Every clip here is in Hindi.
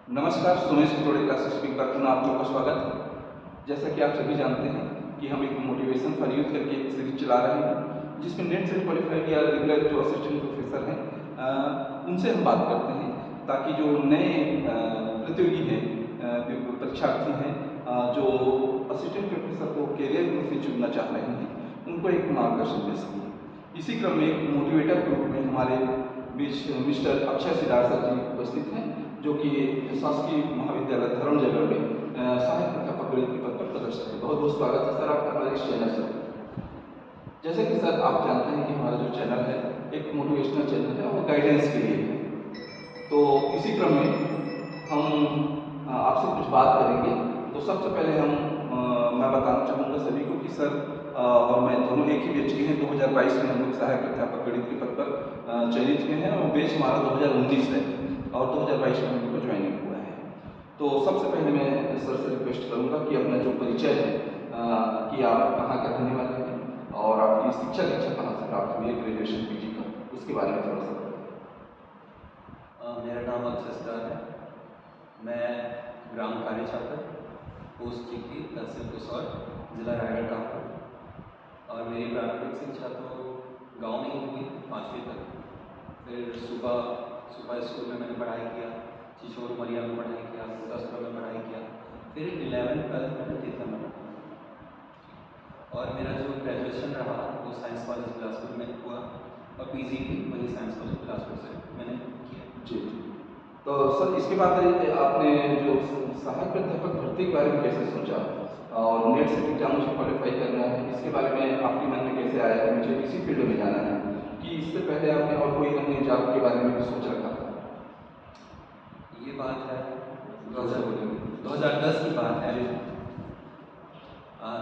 नमस्कार, सुमेश पिथोड़े क्लासेस स्पीक पर पुनः आप लोगों का स्वागत है। जैसा कि आप सभी जानते हैं कि हम एक मोटिवेशन फॉर यूथ करके एक सीरीज चला रहे हैं, जिसमें नेट से क्वालिफाइड या रेगुलर जो असिस्टेंट प्रोफेसर हैं उनसे हम बात करते हैं, ताकि जो नए प्रतियोगी हैं, परीक्षार्थी हैं, जो असिस्टेंट प्रोफेसर को कैरियर ग्रुप में चुनना चाह रहे हैं, उनको एक मार्गदर्शन दे सकें। इसी क्रम में एक मोटिवेटर के रूप में हमारे बीच मिस्टर अक्षय सिद्धार्थ सर जी उपस्थित हैं, जो कि शासकीय महाविद्यालय धर्मजयगढ़ में सहायक प्राध्यापक गणित के पद पर पदस्थ है। बहुत बहुत स्वागत है सर आपका हमारे इस चैनल से। जैसे कि सर आप जानते हैं कि हमारा जो चैनल है एक मोटिवेशनल चैनल है और गाइडेंस के लिए है, तो इसी क्रम में हम आपसे कुछ बात करेंगे। तो सबसे पहले मैं बताना चाहूँगा सभी को कि सर और मैं दोनों एक ही बैच के हैं। 2022 में हम लोग सहायक प्राध्यापक गणित के पद पर चयनित हुए हैं और बैच हमारा 2019 है और 2022 में हम लोग को ज्वाइनिंग हुआ है। तो सबसे पहले मैं सर से रिक्वेस्ट करूँगा कि अपना जो परिचय है कि आप कहाँ का रहने वाले हैं और आपकी शिक्षा दीक्षा कहाँ से प्राप्त हुई है, ग्रेजुएशन पीजी का, उसके बारे में थोड़ा सा बताइए। मेरा नाम अक्षय सिद्धार्थ है। मैं ग्राम कार्य छात्र पोस्ट जीपी तहसील कुसौर जिला रायगढ़ का हूँ और मेरी प्रारंभिक शिक्षा तो गांव में ही हुई 5वीं तक। फिर सुबह स्कूल में मैंने पढ़ाई किया, चिचोर उमरिया में पढ़ाई किया, गुरदासपुर में पढ़ाई किया, फिर 11th 12th मैंने तीर्थम में पढ़ा और मेरा जो ग्रेजुएशन रहा वो साइंस कॉलेज बिलासपुर में हुआ और पीजी भी वही साइंस कॉलेज बिलासपुर से मैंने किया। जी। तो सर इसके बाद आपने जो सहायक प्राध्यापक भर्ती के बारे में कैसे सोचा और नेट सेट एग्जाम से क्वालिफाई करना है, इसके बारे में आपके मन में कैसे आया कि मुझे इसी फील्ड में जाना है, कि इससे पहले आपने और कोई अन्य जॉब के बारे में भी सोच रखा था? ये बात है 2010 की बात है।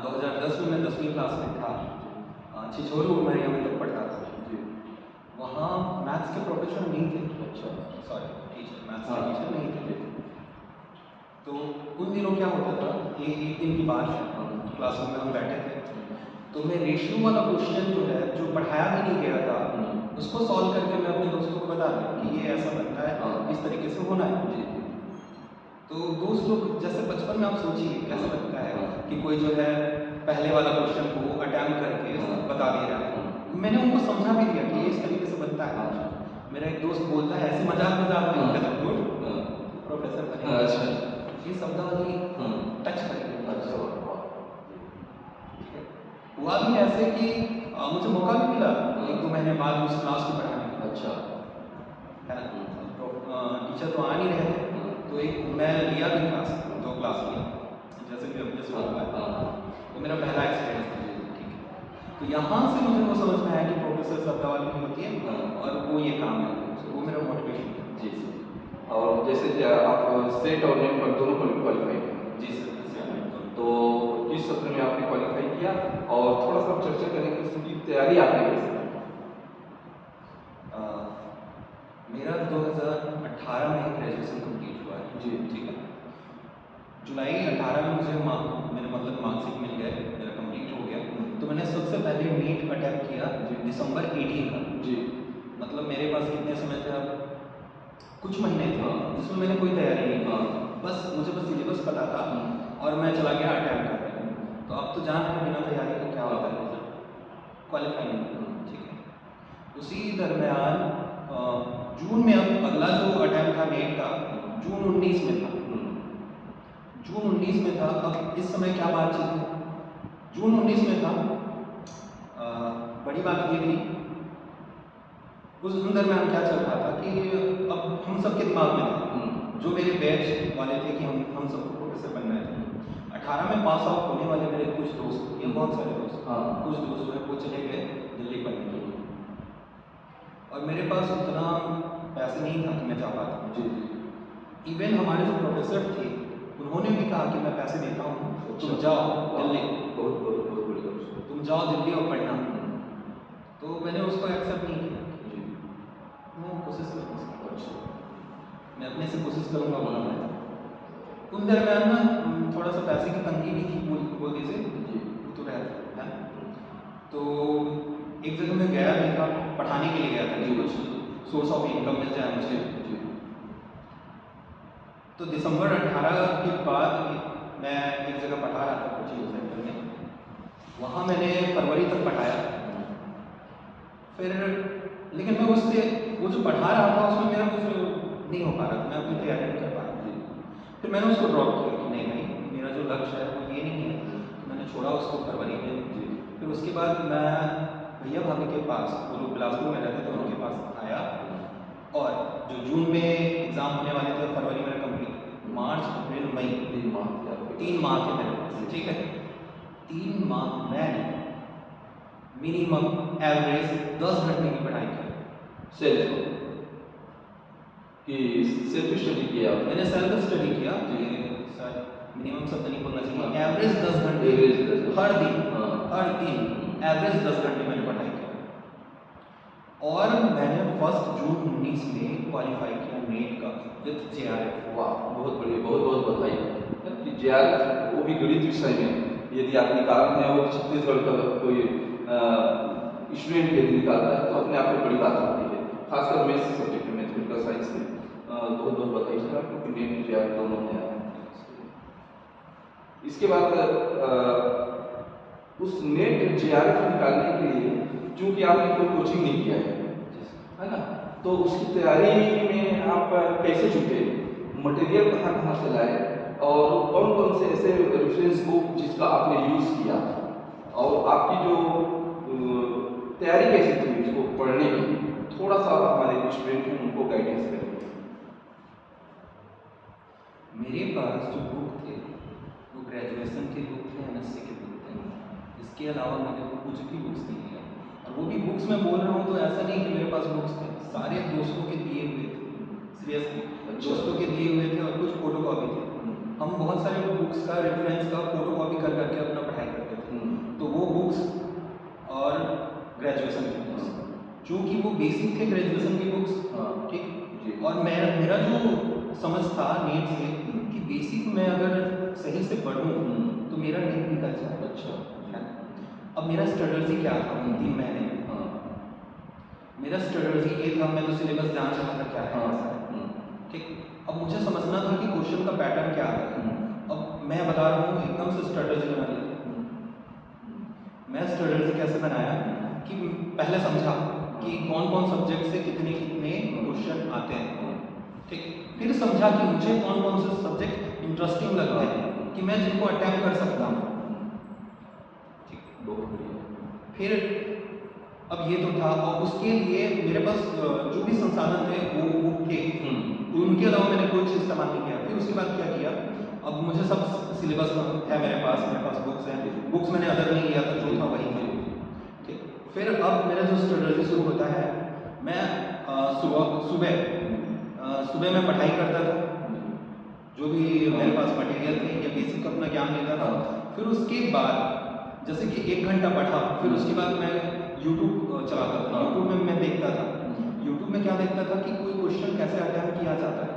2010 में मैं 10वीं क्लास में था, छिछोरू उमरिया में तब पढ़ता था जी। वहाँ मैथ्स के प्रोफेसर नहीं थे, मैथ्स के टीचर नहीं थे। तो उन दिनों क्या होता था, एक दिन की बात है, क्लासरूम में हम बैठे थे, तो मैं रेशियो वाला क्वेश्चन जो है जो पढ़ाया भी नहीं गया था उसको सॉल्व करके मैं अपने दोस्तों को बता दूँ कि ये ऐसा बनता है, इस तरीके से होना है। तो दोस्त लोग जैसे बचपन में आप सोचिए कैसा लगता है कि कोई जो है पहले वाला क्वेश्चन को अटेम्प्ट करके बता दे रहा है। मैंने उनको समझा भी दिया कि ये इस तरीके से बनता है। मेरा एक दोस्त बोलता है ऐसे मजाक में गुड प्रोफेसर बने, ये शब्दावली टच करेंगे। हुआ भी ऐसे कि मुझे मौका भी मिला 1-2 महीने बाद उस क्लास को पढ़ाने का। अच्छा है ना, तो टीचर तो आ नहीं रहे थे, तो एक मैं लिया भी क्लास, 2 क्लास लिया, जैसे कि अपने से हुआ। तो मेरा पहला एक्सपीरियंस था। ठीक है, तो यहाँ से मुझे वो समझ में आया कि प्रोफेसर शब्दावली भी होती है और वो ये काम है, वो मेरा मोटिवेशन था। जी सर। और जैसे आप सेट और नेट पर दोनों क्वालिफाई किए? जी सर। तो किस सत्र में आपने क्वालिफाई किया और थोड़ा सा चर्चा करें कि इसकी तैयारी आपने कैसे की? मेरा 2018 में ग्रेजुएशन कंप्लीट हुआ है जी। ठीक है, जुलाई 18 में मुझे मेरे मतलब मार्कशीट मिल गया, मेरा कंप्लीट हो गया। तो मैंने सबसे पहले नीट अटैम्प्ट किया दिसंबर 18 का जी। मतलब मेरे पास कितने समय थे, अब कुछ महीने थे जिसमें मैंने कोई तैयारी नहीं की, बस मुझे सिलेबस पता था और मैं चला गया अटैम्प्ट करने। तो अब तो जान रहे बिना तैयारी का क्या होता है, क्वालिफाई नहीं। ठीक है, उसी दरमियान जून में अब अगला जो अटैम्प्ट था नेट का जून 19 में था। जून 19 में था। अब इस समय क्या बातचीत है, जून 19 में था। बड़ी बात ये थी उस दरमियान क्या चल रहा था कि अब हम सबके दिमाग में था, जो मेरे बैच वाले थे कि हम सबको प्रोफेसर बनना है। 18 में पास आउट होने वाले मेरे कुछ दोस्त, ये बहुत सारे दोस्त, कुछ दोस्त जो है वो चले गए दिल्ली पढ़ने के लिए और मेरे पास उतना पैसे नहीं था कि मैं जा पाता जी। इवन हमारे जो प्रोफेसर थे उन्होंने भी कहा कि मैं पैसे देता हूँ, तुम जाओ दिल्ली, तुम जाओ दिल्ली और पढ़ना। तो मैंने उसको एक्सेप्ट नहीं किया, मैं कोशिश करूँगा, मैं अपने से कोशिश करूँगा बोला मैं। उन दरम्यान ना थोड़ा सा पैसे की तंगी भी थी, बोल दीजिए वो तो रहता है। तो एक जगह मैं गया भी था, पढ़ाने के लिए गया था कि कुछ सोर्स ऑफ इनकम मिल जाए मुझे। तो दिसंबर 18 के बाद मैं एक जगह पढ़ा रहा था कोचिंग सेंटर में, वहाँ मैंने फरवरी तक पढ़ाया। फिर लेकिन मैं उससे वो जो पढ़ा रहा था उसमें मेरा कुछ नहीं हो पा रहा था, मैं अपनी तैयारी नहीं कर पा रहा था। फिर मैंने उसको ड्रॉप किया कि नहीं भाई मेरा जो लक्ष्य है वो ये नहीं है, मैंने छोड़ा उसको फरवरी में। फिर उसके बाद मैं भैया भाभी के पास, वो लोग बिलासपुर में रहते थे, उनके पास आया और जो जून में एग्ज़ाम होने वाले थे फरवरी में कंप्लीट, मार्च अप्रैल मई 3 माह थे मेरे पास, ठीक है। 3 माह मैंने मिनिमम एवरेज 10 घंटे की पढ़ाई की। सेल्फ स्टडी किया आपने? मैंने सेल्फ स्टडी किया जी सर, मिनिमम सब नहीं बोलना चाहिए, एवरेज 10 घंटे Average 10 घंटे। हर दिन, हाँ। हर दिन एवरेज 10 घंटे मैंने पढ़ाई की। और मैंने 1 जून 19 में क्वालिफाई किया नेट का विद JRF। वाह, बहुत बढ़िया, बहुत बहुत बधाई कि JRF वो भी गणित विषय में यदि आप निकाल रहे हैं और छत्तीसगढ़ का कोई स्टूडेंट यदि निकालता है तो अपने आप में बड़ी बात होती है, खासकर मैथ्स सब्जेक्ट में, मैथमेटिकल साइंस में। बहुत बहुत बधाई सर आपको कि नेट JRF दोनों में आया। इसके बाद उस नेट JRF निकालने के लिए चूँकि आपने कोई कोचिंग नहीं किया है ना, तो उसकी तैयारी में आप कैसे जुटे, मटेरियल कहाँ कहाँ से लाए और कौन कौन से ऐसे रेफरेंस बुक जिसका आपने यूज़ किया और आपकी जो तैयारी कैसी थी उसको पढ़ने की, थोड़ा सा हमारे स्टूडेंट हैं उनको गाइडेंस करें। मेरे पास जो बुक थे वो ग्रेजुएशन के बुक थे, MSc के बुक थे, इसके अलावा मैंने कुछ भी बुक्स नहीं लिया। और वो भी बुक्स मैं बोल रहा हूँ तो ऐसा नहीं कि मेरे पास बुक्स थे, सारे दोस्तों के दिए हुए थे, सीरियसली दोस्तों के दिए हुए थे और कुछ फोटो कॉपी थे। हम बहुत सारे बुक्स का रेफरेंस का फोटो कॉपी कर करके अपना पढ़ाई करते थे। तो वो बुक्स और ग्रेजुएशन की बुक्स, चूँकि वो बेसिक थे ग्रेजुएशन की बुक्स, ठीक। और मेरा जो समझ था नीट से कि बेसिक में अगर सही से पढ़ूँ तो मेरा नीट निकल जाए। अच्छा, अब मेरा स्ट्रेटजी क्या था उन 3 महीने में? मेरा स्ट्रेटजी ये था, मैं तो सिलेबस जान रहा था क्या है, ठीक। अब मुझे समझना था कि क्वेश्चन का पैटर्न क्या है। अब मैं बता रहा हूँ एकदम से स्ट्रेटजी बना ली। मैं स्ट्रेटजी कैसे बनाया कि पहले समझा कि कौन कौन सब्जेक्ट से कितने कितने क्वेश्चन आते हैं, ठीक। फिर समझा कि मुझे कौन कौन से सब्जेक्ट इंटरेस्टिंग लगते हैं कि मैं जिनको अटेम्प्ट कर सकता हूँ, ठीक। बहुत बढ़िया। फिर अब ये तो था और उसके लिए मेरे पास जो भी संसाधन थे वो बुक थे, तो उनके अलावा मैंने कोई चीज़ इस्तेमाल नहीं किया। फिर उसके बाद क्या किया, अब मुझे सब सिलेबस है मेरे पास बुक्स हैं, बुक्स मैंने अदर नहीं लिया था, जो था वही था, ठीक। फिर अब मेरा जो स्ट्रेटजी शुरू होता है, मैं सुबह मैं पढ़ाई करता था, जो भी मेरे पास मटेरियल थे या बेसिक अपना ज्ञान लेता था। फिर उसके बाद जैसे कि 1 घंटा पढ़ा, फिर उसके बाद मैं यूट्यूब चलाता था। यूट्यूब में मैं देखता था, यूट्यूब में क्या देखता था कि कोई क्वेश्चन कैसे अटेम्प्ट किया जाता है,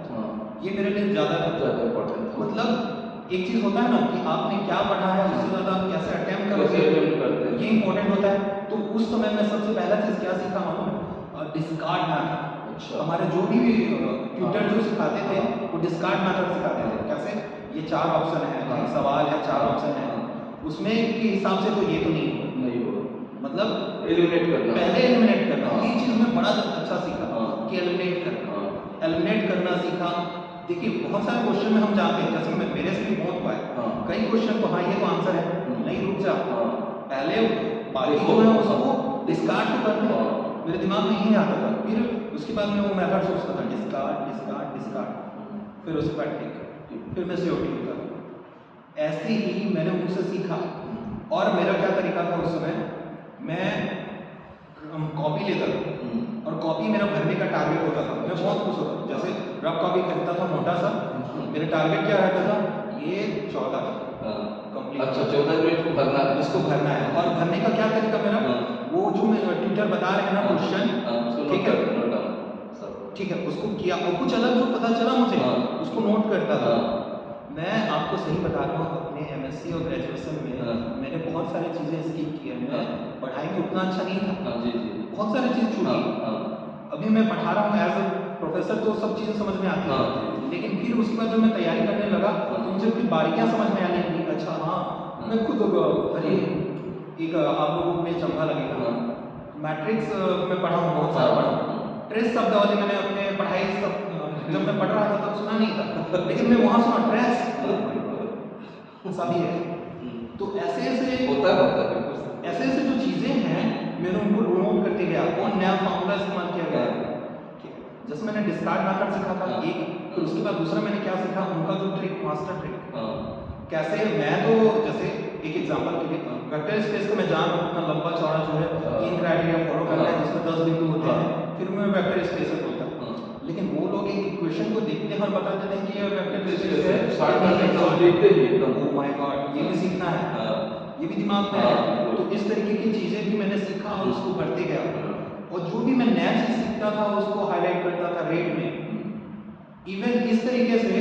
ये मेरे लिए ज़्यादा इम्पोर्टेंट था। मतलब एक चीज़ होता है ना कि आपने क्या पढ़ा है उससे ज़्यादा आप कैसे अटेम्प्ट करोगे, ये इंपॉर्टेंट होता है। तो उस समय में सबसे पहला चीज़ क्या सीखा मालूम है, डिस्कार्ड मैथड। हमारे जो भी ट्यूटर जो सिखाते थे वो डिस्कार्ड मैथड सिखाते थे। कैसे, ये 4 ऑप्शन है, एक सवाल है, 4 ऑप्शन है, उसमें के हिसाब से तो ये तो नहीं होगा, मतलब एलिमिनेट करना, पहले एलिमिनेट करना। ये चीज़ मैं बड़ा अच्छा सीखा कि एलिमिनेट करना सीखा। देखिए बहुत सारे क्वेश्चन में हम जानते हैं, जैसे मेरे से भी बहुत हुआ है, कई क्वेश्चन को हाँ ये तो आंसर है, नहीं रुक जा, पहले बाकी जो है उसको डिस्कार्ड तो करना, मेरे दिमाग में यही आता था। फिर उसके बाद मैं वो मेथड सोचता था, डिस्कार्ड, फिर उसके बाद टिक, फिर मैं COT होता। ऐसे ही मैंने उनसे सीखा। और मेरा क्या तरीका था उस समय, मैं कॉपी लेता था और कॉपी मेरा भरने का टारगेट होता था, मैं बहुत खुश होता था। जैसे रफ कॉपी खरीदता था मोटा सा, मेरा टारगेट क्या रहता था, ये 14 कंप्लीट। अच्छा, 14 मिनट को भरना है, इसको भरना है। और भरने का क्या तरीका मेरा, वो जो मेरा ट्यूटर बता रहे हैं ना क्वेश्चन, ठीक है, उसको किया और कुछ अलग जो पता चला मुझे उसको नोट करता था। मैं आपको सही बता रहा हूँ, अपने MSc और ग्रेजुएशन में मैंने बहुत सारी चीज़ें स्किप की है। मैं पढ़ाई में उतना अच्छा नहीं था, बहुत सारी चीज़ छूटी। अभी मैं पढ़ा रहा हूँ एज अ प्रोफेसर तो सब चीज़ें समझ में आती हैं, लेकिन फिर लेकिन उसके बाद जब मैं तैयारी करने लगा तो मुझे कुछ बारीकियाँ समझ में आने लगी। अच्छा हाँ, मैं खुद अरे एक आप लोगों को में चंगा लगेगा, मैट्रिक्स में पढ़ा हूँ, बहुत सारा पढ़ा हूँ। ट्रेस शब्दावली मैंने अपने पढ़ाई सब जब मैं पढ़ रहा था तब सुना नहीं था, लेकिन मैं वहाँ सुना ट्रेस सभी है। तो ऐसे ऐसे होता है ऐसे ऐसे जो चीज़ें हैं मैंने उनको नोट करते गया, कौन नया फार्मूला इस्तेमाल किया गया है। ठीक है, जैसे मैंने डिस्कार्ड मेथड सीखा था एक, फिर उसके बाद दूसरा मैंने क्या सीखा, उनका जो ट्रिक, मास्टर ट्रिक कैसे। मैं तो जैसे एक एग्जांपल के लिए वेक्टर स्पेस को मैं जान उतना लंबा चौड़ा जो है 3 क्राइटेरिया फॉलो करना है जिसमें 10 बिंदु होते हैं, फिर मैं वेक्टर स्पेस में बोलता हूँ। लेकिन वो लोग एक इक्वेशन को देखते हैं और बता देते हैं कि ये वेक्टर स्पेस है, देखते ही एकदम ओह माय गॉड, ये भी सीखना है, ये भी दिमाग में है। तो इस तरीके की चीज़ें भी मैंने सीखा और उसको भरते गया, और जो भी मैं नया चीज़ सीखता था उसको हाईलाइट करता था रेट में, इवन इस तरीके से।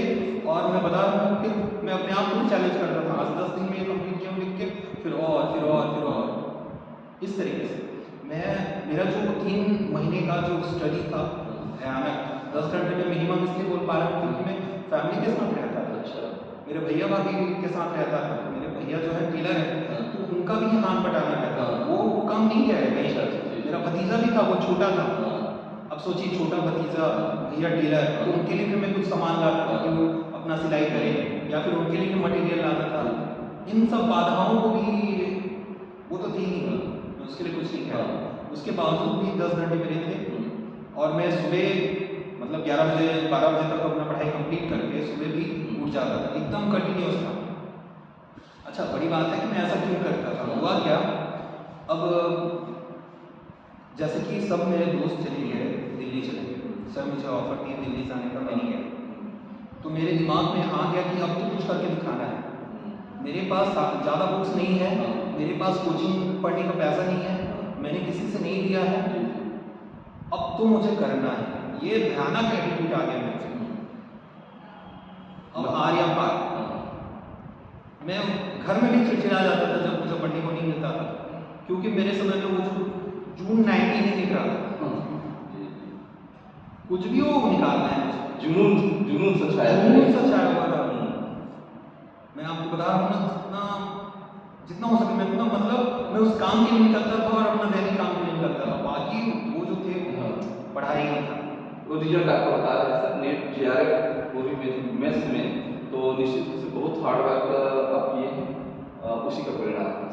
और मैं बता रहा हूँ, फिर मैं अपने आप को भी चैलेंज करता था, आज 10 दिन में ये कंप्लीट किया लिख के, फिर और इस तरीके से मेरा जो 3 महीने का जो स्टडी था भयानक, 10 घंटे में मिनिमम इसलिए बोल पा रहा हूँ क्योंकि मैं फैमिली के साथ रहता था। अच्छा, मेरे भैया भाभी के साथ रहता था, मेरे भैया जो है टेलर है, तो उनका भी हाथ बटाना रहता था, वो काम नहीं किया है कहीं। मेरा भतीजा भी था, वो छोटा था, अब सोचिए छोटा भतीजा, भैया टेलर, तो उनके लिए भी मैं कुछ सामान लाता था कि वो अपना सिलाई करे, या फिर उनके लिए भी मटेरियल लाता था। इन सब बाधाओं को भी, वो तो थी ही, मैं उसके लिए कुछ नहीं किया, उसके बावजूद भी 10 घंटे मेरे थे। और मैं सुबह मतलब 11 बजे 12 बजे तक अपना पढ़ाई कंप्लीट करके सुबह भी उठ जाता था, एकदम कंटिन्यूस था। अच्छा, बड़ी बात है कि मैं ऐसा क्यों करता था, हुआ क्या, अब जैसे कि सब मेरे दोस्त चले गए, दिल्ली चले गए, सर मुझे ऑफर दिए दिल्ली जाने का, मैं नहीं गया। तो मेरे दिमाग में आ गया कि अब तो कुछ करके दिखाना है। मेरे पास ज़्यादा बुक्स नहीं है, मेरे पास कोचिंग पढ़ने का पैसा नहीं है, मैंने किसी से नहीं लिया है, अब तो मुझे करना है। ये भयानक एटीट्यूड आ गया मेरे से। अब आर्या पार, मैं घर में भी चिड़चिड़ा जाता था जब मुझे पढ़ने को नहीं मिलता था, क्योंकि मेरे समय में वो जो जून 19 नहीं दिख रहा था, कुछ भी वो निकालना है मुझे, जुनून सच आया हुआ था। मैं आपको बता रहा हूँ ना, जितना हो सके मैं उतना, मतलब मैं उस काम के लिए निकलता था और अपना दैनिक काम के लिए निकलता था, बाकी वो जो थे पढ़ाई नहीं था। वो रिजल्ट आपको बता रहा है सर, नेट JRF वो भी मैथ्स में, तो निश्चित रूप से बहुत हार्ड वर्क आप किए हैं, उसी का परिणाम है।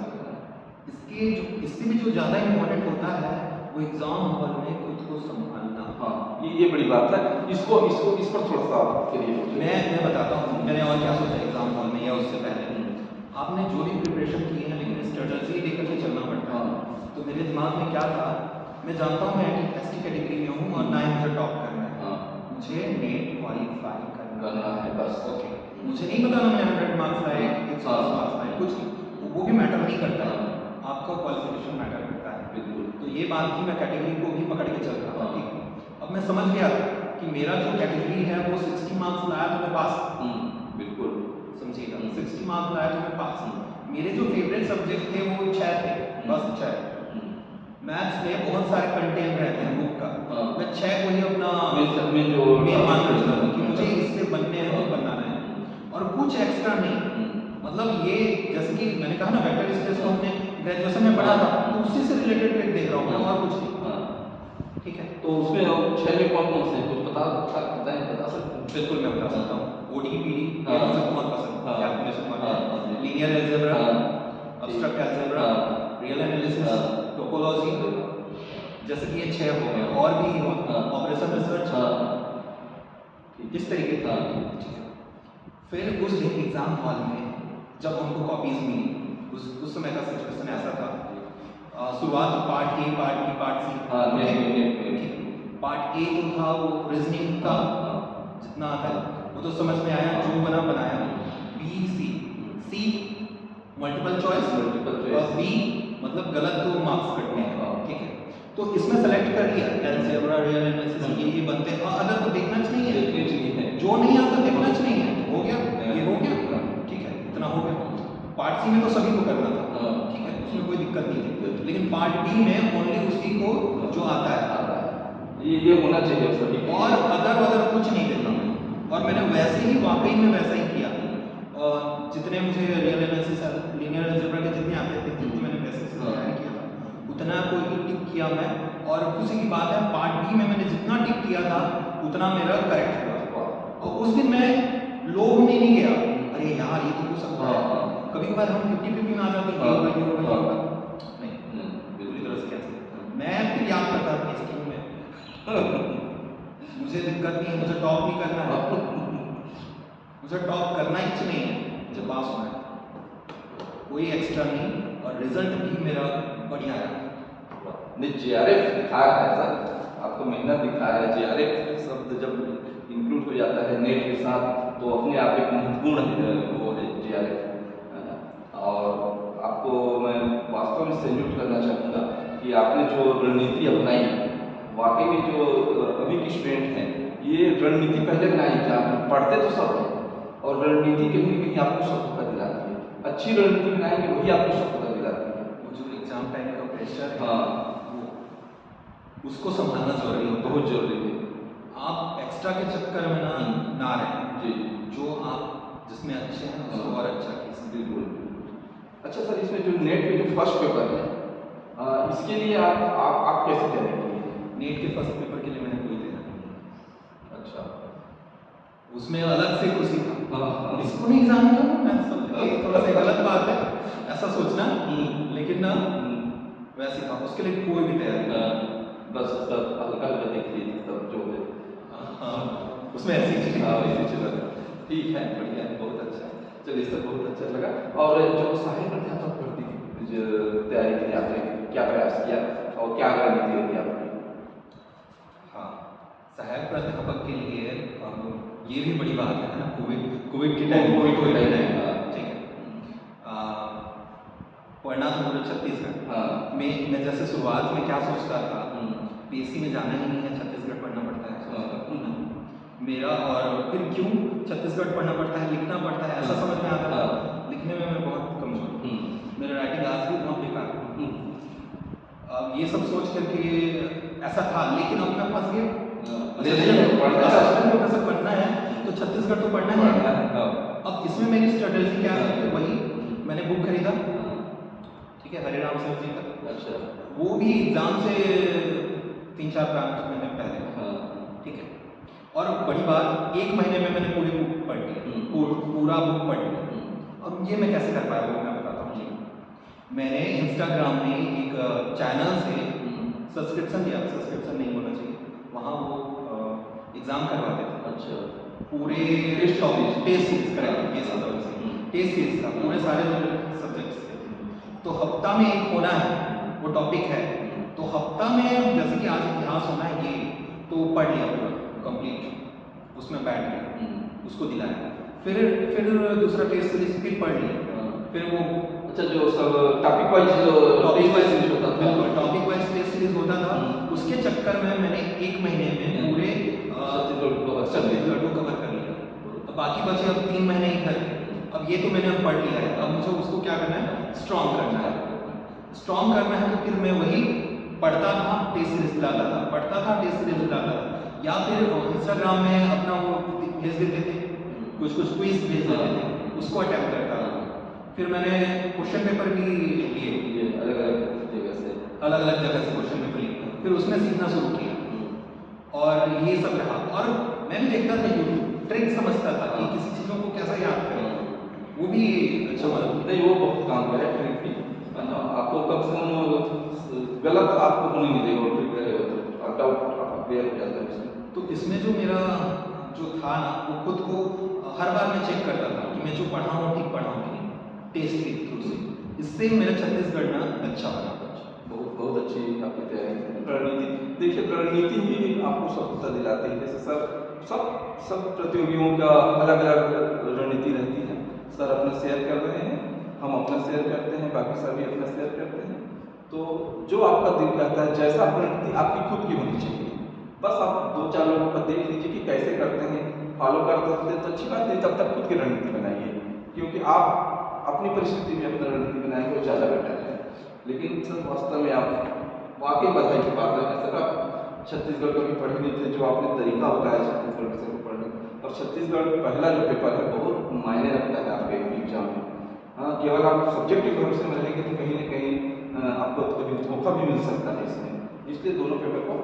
इससे भी जो ज़्यादा इम्पोर्टेंट होता है वो एग्ज़ाम हॉल में खुद को संभालना। हाँ, ये बड़ी बात है, इस पर थोड़ा सा करिए। मैं बताता हूँ मैंने और क्या सोचा एग्ज़ाम हॉल में या उससे पहले। आपने जो भी प्रिपरेशन की है, लेकिन स्ट्रेटजी लेकर के चलना पड़ता है। तो मेरे दिमाग में क्या था, मैं जानता हूँ मैं ST कैटेगरी में हूँ और ना ही मुझे टॉप करना है, मुझे नेट क्वालिफाई करना है बस। ओके, मुझे नहीं पता ना मैंने 100 मार्क्स लाए, 110 मार्क्स लाए, कुछ नहीं, वो भी मैटर नहीं करता है, आपका क्वालिफिकेशन मैटर करता है। बिल्कुल। तो ये बात थी, मैं कैटेगरी को भी पकड़ के चल रहा था। ठीक है, अब मैं समझ गया कि मेरा जो कैटेगरी है वो 60 मार्क्स लाया तो मैं पास। बिल्कुल, समझिएगा, 60 मार्क्स लाया तो मैं पास। मेरे जो फेवरेट सब्जेक्ट थे वो 6 थे, बस 6। मैथ्स में बहुत सारे कंटेंट रहते हैं बुक का, मैं 6 को ही अपना मेन मानना चाहता हूँ कि मुझे इससे बनने हैं तो बनाना है, और कुछ एक्स्ट्रा नहीं। मतलब ये जैसे कि मैंने कहा ना, वेक्टर स्पेस को हमने ग्रेजुएशन में पढ़ा था, तो उसी से रिलेटेड ट्रिक देख रहा हूँ मैं, और कुछ नहीं। ठीक है, तो उसमें अब 6 में कौन से हैं, कुछ बता सकते हैं? बिल्कुल मैं बता सकता हूँ। ODE PD ये मुझे बहुत पसंद है, कैलकुलेशन वाला, linear algebra, abstract algebra, real analysis, topology, जैसे कि ये 6 हो गए, और भी ऑपरेशन रिसर्च, इस तरीके से। फिर उस एग्ज़ाम हॉल में जब हमको कॉपीज़ मिली, उस समय का सिचुएशन ऐसा था, शुरुआत part A, part B, part C। Part A जो था वो रीजनिंग का जितना आता है वो तो समझ में आया, जो बना बनाया। B C मल्टीपल चॉइस, और B मतलब गलत तो मार्क्स कटने हैं। ठीक है, तो इसमें सेलेक्ट कर लिया, अलजेब्रा, रियल एनालिसिस, ये बनते हैं, और अदर को देखना चाहिए, जो नहीं आता देखना चाहिए, हो गया, ये हो गया, ठीक है, इतना हो गया। पार्ट C में तो सभी को करना था, ठीक है, उसमें कोई दिक्कत नहीं थी, लेकिन पार्ट B में ओनली उसी को जो आता है, ये होना चाहिए सभी, और अदर कुछ नहीं देखना। और मैंने वैसे ही वाकई में वैसा ही किया। जितने मुझे रियल एनालिसिस लीनियर अलजेब्रा के जितने आते थे, जितने मैंने बेसिक से तैयारी किया था, उतना कोई भी टिक किया मैं। और खुशी की बात है, पार्ट बी में मैंने जितना टिक किया था उतना मेरा करेक्ट हुआ। और उस दिन मैं लो होने नहीं गया, अरे यार ये तो हो सकता है। कभी कभार हम 50-50 में आ जाते हैं, ये होगा नहीं, पूरी तरह से कैंसिल। मैं फिर याद करता अपनी स्कीम में मुझे दिक्कत नहीं है, मुझे टॉप नहीं करना है, मुझे टॉप करना ही नहीं है, मुझे पास होना है, कोई एक्स्ट्रा नहीं। और रिजल्ट भी मेरा बढ़िया है। नहीं, जीआरएफ दिखाया है सर, आपको मेहनत दिखाया है। जीआरएफ शब्द जब इंक्लूड हो जाता है नेट के साथ तो अपने आप एक महत्वपूर्ण वो है जीआरएफ। और आपको मैं वास्तव में सैल्यूट करना चाहूँगा कि आपने जो रणनीति अपनाई, वाकई में जो अभी की स्टूडेंट हैं ये रणनीति पहले बनाई थी। आप पढ़ते तो सब है और रणनीति कहीं ना कहीं आपको सफलता दिलाती है। अच्छी रणनीति बनाएंगे वही आपको सफलता दिलाती है। वो जो एग्जाम टाइम का प्रेशर है, हाँ, उसको संभालना जरूरी है, बहुत जरूरी है। आप एक्स्ट्रा के चक्कर में ना रहें। जी, जो आप जिसमें अच्छे हैं उसको और अच्छा कीजिए। बिल्कुल। अच्छा सर, इसमें जो नेट के जो फर्स्ट पेपर है इसके लिए आप कैसे तैयारी करेंगे? नेट के फर्स्ट पेपर के लिए मैंने कोई तैयारी नहीं। अच्छा, उसमें अलग से कुछ सीखा, हाँ। इसको नहीं जानता मैं सब, ये थोड़ा सा गलत बात है ऐसा सोचना, लेकिन ना वैसे सीखा, उसके लिए कोई भी तैयारी नहीं। बस सब हल्का हल्का देख लीजिए सब जो है। उसमें ऐसी चीज़ इसी चला ठीक है, बढ़िया है, बहुत अच्छा। चलिए सर, बहुत अच्छा लगा। और जो सहायक अध्यापक भर्ती की जो तैयारी के लिए आपने क्या प्रयास किया और क्या रणनीति रही आपकी? हाँ, सहायक प्राध्यापक के लिए अब ये भी बड़ी बात है ना, कोविड के टाइम ठीक है। पढ़ना था मुझे छत्तीसगढ़ में। मैं जैसे शुरुआत में क्या सोचता था, पीएससी में जाना ही नहीं है, छत्तीसगढ़ पढ़ना पड़ता है मेरा। और फिर क्यों छत्तीसगढ़ पढ़ना पड़ता है, लिखना पड़ता है, ऐसा समझ में आता था। लिखने में मैं बहुत कमजोर, मेरा राइटिंग आज भी बहुत बेकार है। अब ये सब सोच करके ऐसा था, लेकिन अब मैं फंस गया। अगर पढ़ना है तो छत्तीसगढ़ तो पढ़ना है। अब इसमें मेरी स्ट्रेटेजी क्या है कि वही मैंने बुक खरीदा, ठीक है, हरिराम सर जी का। अच्छा, वो भी एग्जाम से 3-4 महीने पहले, ठीक है। और बड़ी बात, 1 महीने में मैंने पूरी बुक पढ़ ली, पूरा बुक पढ़ लिया। अब ये मैं कैसे कर पाया वो मैं बताता हूँ। मैंने इंस्टाग्राम में एक चैनल से सब्सक्रिप्शन लिया, सब्सक्रिप्शन नहीं होना चाहिए, वहाँ वो एग्ज़ाम करवाते थे। अच्छा, पूरे टेस्ट सीरीज करेक्ट, ये सब टेस्ट सीरीज था, पूरे सारे सब्जेक्ट्स थे। तो हफ्ता में एक होना है, वो टॉपिक है, तो हफ्ता में जैसे कि आज इतिहास होना है ये, तो पढ़ लिया पूरा कंप्लीट, उसमें बैठ गया, उसको दिलाया। फिर दूसरा टेस्ट सीरीज फिर पढ़ लिया, फिर वो अच्छा, जो सब टॉपिक वाइज सीरीज होता था, टॉपिक वाइज टेस्ट सीरीज होता था। उसके चक्कर में मैंने 1 महीने में पूरे छत्तीसगढ़ को कवर कर लिया। अब बाकी बचे अब 3 महीने ही घर के। अब ये तो मैंने अब पढ़ लिया है, अब मुझे उसको क्या करना है, स्ट्रॉन्ग करना है। स्ट्रॉन्ग करना है तो फिर मैं वही पढ़ता था, टेस्ट सीरीज लाता था, पढ़ता था, टेस्ट सीरीज लाता था, या फिर इंस्टाग्राम में अपना वो भेज देते थे, कुछ क्विज भेज देते थे, उसको अटेम्प्ट करता था। फिर मैंने क्वेश्चन पेपर भी लिए अलग अलग जगह से क्वेश्चन पेपर लिए, फिर उसमें सीखना शुरू किया। और ये सब रहा। और मैं भी देखता था यूट्यूब, ट्रिक समझता था कि किसी चीज़ों को कैसा याद करें, वो भी अच्छा मदद नहीं, वो बहुत काम का है ट्रिक भी। आपको कम से कम गलत आपको होने नहीं देगा, ट्रिक रहेगा तो डाउट आपका क्लियर हो जाता है उसमें। तो इसमें जो मेरा जो था ना, वो खुद को हर बार मैं चेक करता था कि मैं जो पढ़ा हूँ ठीक पढ़ा हूँ कि नहीं, टेस्ट के थ्रू से। इससे मेरा छत्तीसगढ़ ना अच्छा बना। बहुत अच्छी आपकी तैयारी। रणनीति देखिए, रणनीति ही आपको सफलता दिलाती है। जैसे सब प्रतियोगियों का अलग अलग रणनीति रहती है। सर अपना शेयर कर रहे हैं, हम अपना शेयर करते हैं, बाकी सभी अपना शेयर करते हैं। तो जो आपका दिल कहता है, जैसा रणनीति आपकी खुद की होनी चाहिए। बस आप 2-4 लोगों का देख लीजिए कि कैसे करते हैं, फॉलो कर सकते हैं तो अच्छी बात है, तब तक खुद की रणनीति बनाइए, क्योंकि आप अपनी परिस्थिति में अपनी रणनीति बनाएंगे वो ज़्यादा बेटर है। लेकिन सर वास्तव में आप वाकई बधाई की बात है। सर आप छत्तीसगढ़ कभी पढ़े नहीं थे, जो आपने तरीका बताया छत्तीसगढ़ विषय को पढ़ने, और छत्तीसगढ़ पहला जो पेपर है बहुत मायने रखता है आपके एग्जाम में। हाँ, केवल आप सब्जेक्टिव भरोसे में रहेंगे तो कहीं ना कहीं आपको कभी धोखा भी मिल सकता है इसमें, इसलिए दोनों पेपर को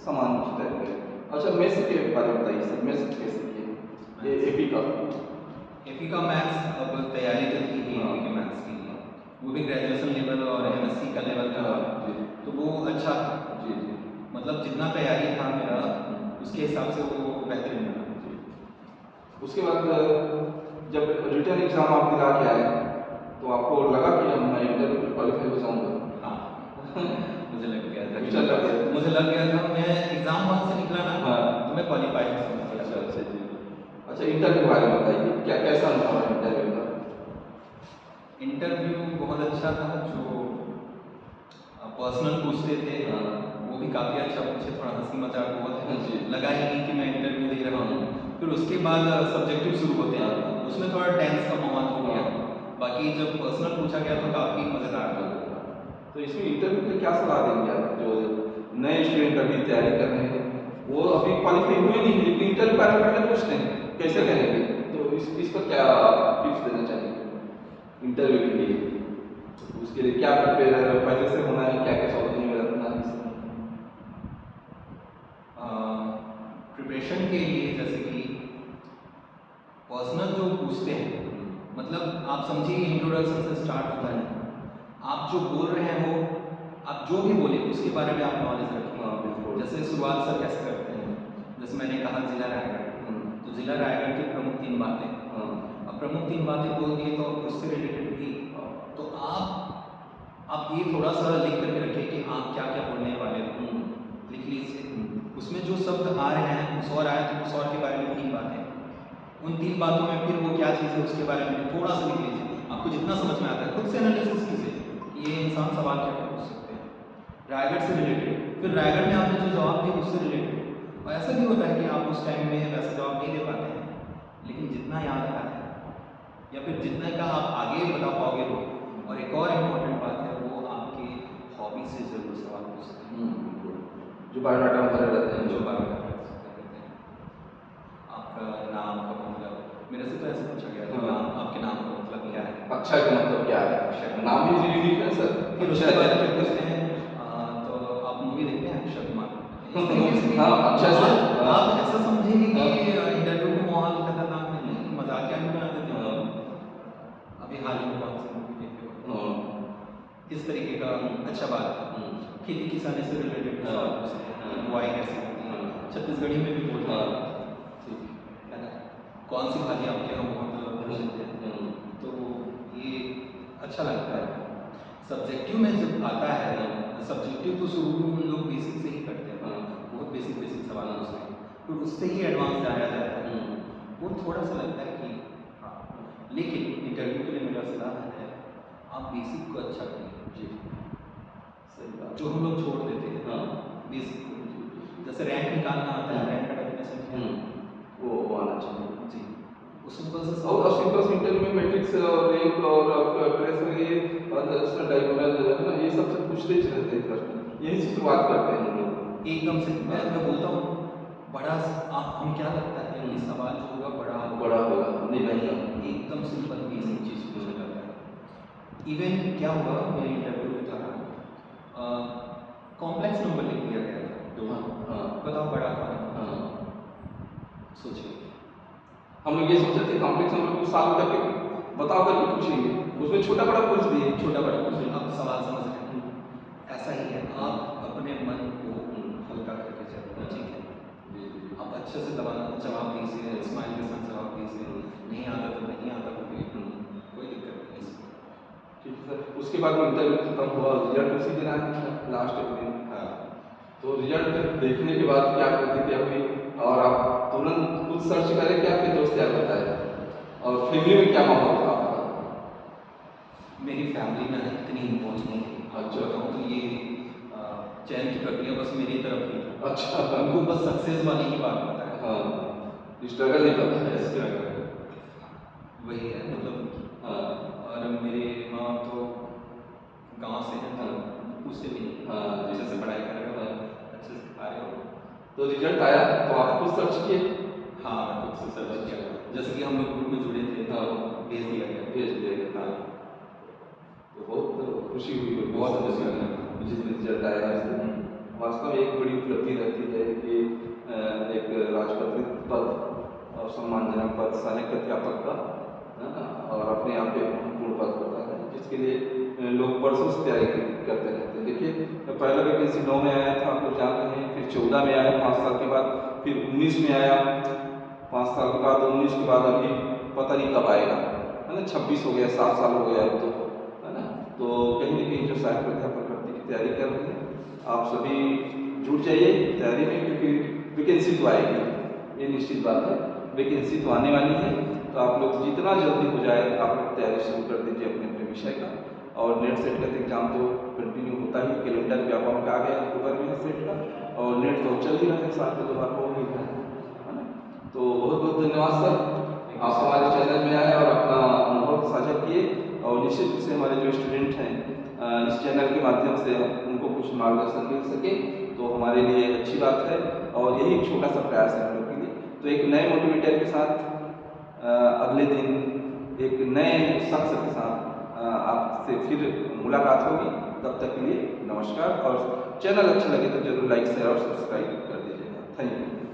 समान तय करें। अच्छा, मेंस के बारे में बताइए सर, मेंस कैसे किए ये एपी का? एपी का मैथ्स अब तैयारी तो थी ही एपी के मैथ्स की, वो भी ग्रेजुएशन लेवल और एमएससी का लेवल का था, तो वो अच्छा था। जी जी। मतलब जितना तैयारी था मेरा उसके हिसाब से वो बेहतरीन था। उसके बाद जब रिटर्न एग्जाम आप दिला के आए तो आपको लगा कि हम मैं इंटरव्यू में क्वालिफाई हो जाऊंगा? हाँ मुझे लग गया था फ्यूचर लग गया? मुझे लग गया था, मैं एग्जाम हॉल से निकला ना हाँ। तो मैं क्वालिफाई था। अच्छा अच्छा जी। अच्छा, इंटरव्यू के बारे में बताइए, क्या कैसा अनुभव है इंटरव्यू का? इंटरव्यू बहुत अच्छा था, जो पर्सनल पूछते थे हाँ। वो भी काफ़ी अच्छा पूछे, थोड़ा हंसी मजाक हुआ था, जी। लगा ही नहीं कि मैं इंटरव्यू दे रहा हूँ। फिर उसके बाद सब्जेक्टिव शुरू होते हैं, उसमें थोड़ा टेंस का माहौल हो गया, बाकी जब पर्सनल पूछा गया तो काफ़ी मज़ेदार था। तो इसमें इंटरव्यू के क्या सलाह देंगे आप, जो नए स्टूडेंट अभी तैयारी कर रहे हैं, वो अभी क्वालिफाई हुए नहीं लेकिन इंटरव्यू बारे में पहले पूछते हैं कैसे करेंगे, तो इस पर क्या टिप्स देना चाहिए इंटरव्यू के लिए? तो उसके लिए क्या प्रिपेयर पहले से होना है, क्या क्या सावधानी में रखना है? प्रिपरेशन के लिए जैसे कि पर्सनल जो पूछते हैं, मतलब आप समझिए इंट्रोडक्शन से स्टार्ट होता है, आप जो बोल रहे हैं वो आप जो भी बोले उसके बारे में आप नॉलेज रखें। हाँ बिल्कुल। जैसे शुरुआत सर कैसे करते हैं, जैसे मैंने कहा जिला रायगढ़, तो जिला रायगढ़ की प्रमुख 3 बातें, अब प्रमुख 3 बातें बोल दिए तो उससे रिलेटेड भी, तो आप ये थोड़ा सा लिख करके रखिए कि आप क्या क्या बोलने वाले हो, लिख लीजिए। उसमें जो शब्द आ रहे हैं उस और आए तो उस और के बारे में 3 बातें, उन 3 बातों में फिर वो क्या चीज़ है उसके बारे में थोड़ा सा लिख लीजिए, आपको जितना समझ में आता है खुद से एनालिसिस कीजिए कि ये इंसान सवाल क्या क्या पूछ सकते हैं रायगढ़ से रिलेटेड, फिर रायगढ़ में आपने जो जवाब दिया उससे रिलेटेड। और ऐसा भी होता है कि आप उस टाइम में वैसा जवाब नहीं दे पाते हैं, लेकिन जितना याद आता है या फिर जितना का आप आगे बता पाओगे वो। और एक और इम्पोर्टेंट बात है, वो आपके हॉबी से ज़रूर सवाल पूछ सकते हैं, जो बायोडाटा में भरे रहते हैं, जो बायोडाटा रहते हैं। आपका नाम का मतलब, मेरे से तो ऐसे पूछा गया था, नाम आपके नाम का मतलब क्या है? अक्षय का मतलब क्या है? अक्षय नाम ही यूनिक है सर। फिर उसके बाद जब पूछते हैं तो आप मूवी देखते हैं अक्षय कुमार? हाँ, अक्षय से आप ऐसा समझेंगे कि इंटरव्यू को माहौल खतरनाक नहीं, मजाकिया भी बना देते हैं। अभी हाल ही में कौन सी मूवी देखे हो? इस तरीके का अच्छा बात है। खेती किसानी से रिलेटेड सवाल पूछते हैं, बुआई कैसे होती है, छत्तीसगढ़ी में भी बोलते हैं, है ना, कौन सी भाजी आपके यहाँ बहुत प्रसिद्ध है, तो ये अच्छा लगता है। सब्जेक्टिव में जब आता है, सब्जेक्टिव तो शुरू में हम लोग बेसिक से ही करते हैं, बहुत बेसिक सवाल पूछते हैं, फिर उससे ही एडवांस जाया जाता है, वो थोड़ा सा लगता है कि हाँ, लेकिन इंटरव्यू के लिए मेरा सलाह है आप बेसिक को अच्छा करिए। जी, सही बात। जो हम लोग छोड़ देते हैं बेसिक को, जैसे रैंक निकालना आता है, रैंक का डेफिनेशन वो आना चाहिए। जी, उस सिंपल से और सिंपल से इंटरव्यू में मैट्रिक्स और रैंक और आपका प्रेस रिलीज और डायगोनल है ना, ये सब से पूछते ही रहते हैं प्रश्न, यही से शुरुआत करते हैं हम लोग एकदम से। मैं बोलता हूँ बड़ा हम क्या लगता है कि सवाल जो होगा बड़ा होगा, नहीं एकदम सिंपल बेसिक चीज़ पूछा जाता है। इवन क्या हुआ मेरे इंटरव्यू में था, कॉम्प्लेक्स नंबर लिख दिया गया था, बताओ बड़ा कौन? सोचिए, हम लोग ये सोचते थे कॉम्प्लेक्स नंबर को सॉल्व करके बताओ करके पूछेंगे, उसमें छोटा बड़ा पूछ दिए, अब सवाल समझ रहे हैं। ऐसा ही है, आप अपने मन को हल्का करके चलिए, ठीक है, आप अच्छे से जवाब दीजिए, स्माइल के साथ जवाब दीजिए, नहीं आता तो नहीं आता तो कोई दिक्कत नहीं इसमें। ठीक है सर, उसके बाद इंटरव्यू खत्म हुआ, रिजल्ट उसी दिन आया लास्ट में। हाँ, तो रिजल्ट देखने के बाद क्या प्रतिक्रिया हुई, और आप तुरंत खुद सर्च करें कि आपके दोस्त क्या बताए, और फैमिली में क्या माहौल था आपका? मेरी फैमिली में इतनी इन्वॉल्व नहीं थी। अच्छा, बताऊँ तो ये चयन की प्रक्रिया बस मेरी तरफ ही। अच्छा, उनको बस सक्सेस वाली ही बात पता है। हाँ, स्ट्रगल नहीं पता है। स्ट्रगल वही है, मतलब और मेरे माँ तो गांव से हैं, तो पूछते भी नहीं, अच्छे से पढ़ाई कर रहे हो, अच्छे से खा रहे हो। तो रिजल्ट आया तो आप खुद सर्च किए? हाँ, मैं खुद से सर्च हम लोग ग्रुप में जुड़े थे हाँ। भेज दिया गया। भेज दिया गया था। तो बहुत खुशी हुई होगी बहुत उस खुशी समय हुई। जिस दिन रिजल्ट आया इससे। वास्तव में एक बड़ी उपलब्धि रहती है कि एक राजपत्रित पद और सम्मानजनक पद सहायक अध्यापक का, है ना, और अपने आप एक महत्वपूर्ण पद होता है जिसके लिए लोग बरसों से तैयारी करते रहते हैं। देखिए, पहला वैकेंसी 9 में आया था, आप लोग जान रहे हैं, फिर 14 में आया 5 साल के बाद, फिर 19 में आया 5 साल के बाद, 19 के बाद अभी पता नहीं कब आएगा, है ना, 26 हो गया, 7 साल हो गया अब तो, है ना। तो कहीं ना कहीं जो सहायक अध्यापक भर्ती की तैयारी कर रहे हैं, आप सभी जुट जाइए तैयारी में, क्योंकि वैकेंसी तो आएगी, ये निश्चित बात है, वैकेंसी तो आने वाली है। तो आप लोग जितना जल्दी हो जाए आप लोग तैयारी शुरू कर दीजिए अपने अपने विषय का। और नेट सेट का एग्जाम तो कंटिन्यू होता ही, कैलेंडर व्यापक में आ गया, अक्टूबर में है सेट का, और नेट तो चल ही रहा है, साल के 2 बार हो ही रहा है ना। तो बहुत बहुत धन्यवाद सर, आप हमारे चैनल में आए और अपना अनुभव साझा किए, और निश्चित रूप से हमारे जो स्टूडेंट हैं इस चैनल के माध्यम से उनको कुछ मार्गदर्शन मिल सके तो हमारे लिए अच्छी बात है, और यही एक छोटा सा प्रयास है हम लोग के लिए। तो एक नए मोटिवेटर के साथ अगले दिन एक नए शख्स के साथ आपसे फिर मुलाकात होगी। तब तक के लिए नमस्कार, और चैनल अच्छा लगे तो जरूर लाइक शेयर और सब्सक्राइब कर दीजिएगा। Thank you.